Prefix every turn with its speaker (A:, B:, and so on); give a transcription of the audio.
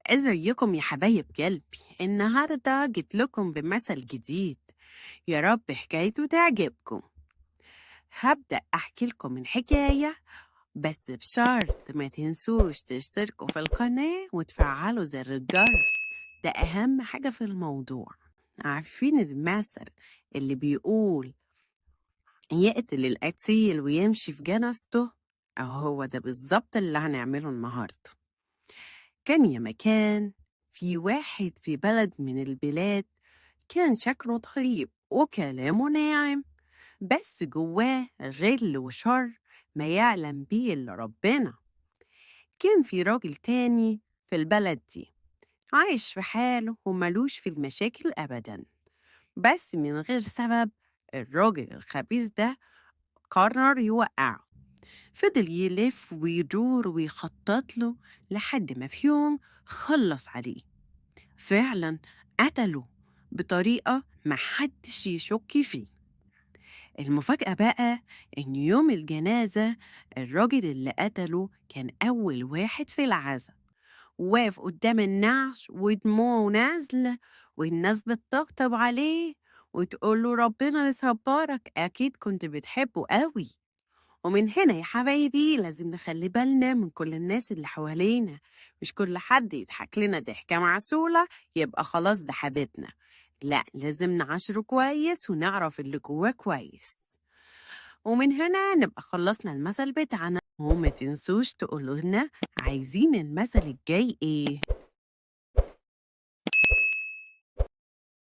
A: ازيكم يا حبايب قلبي؟ النهارده جيت لكم بمثل جديد. يا رب حكايته تعجبكم. هبدأ أحكي لكم الحكاية، بس بشرط ما تنسوش تشتركوا في القناة وتفعلوا زر الجرس. ده أهم حاجة في الموضوع. عارفين المثل اللي بيقول يقتل القتيل ويمشي في جنازته؟ هو ده بالظبط اللي هنعمله النهارده. كان يا مكان في واحد في بلد من البلاد، كان شكله طيب وكلامه ناعم، بس جواه غل وشر ما يعلم بيه إلا ربنا. كان في راجل تاني في البلد دي عايش في حاله وملوش في المشاكل أبدا، بس من غير سبب الراجل الخبيث ده قرر يوقعه. فضل يلف ويدور ويخطط له لحد ما في يوم خلص عليه. فعلا قتله بطريقة محدش يشك فيه. المفاجأة بقى إن يوم الجنازة الراجل اللي قتله كان أول واحد في العزا، واقف قدام النعش ودموعه نازلة، والناس بتطبطب عليه وتقوله ربنا يصبرك، أكيد كنت بتحبه قوي. ومن هنا يا حبايبي لازم نخلي بالنا من كل الناس اللي حوالينا، مش كل حد يضحك لنا ضحكة معسولة يبقى خلاص ده حبيبنا. لا، لازم نعاشره كويس ونعرف اللي جواه كويس. ومن هنا نبقى خلصنا المثل بتاعنا، وما تنسوش تقولوا لنا عايزين المثل الجاي ايه.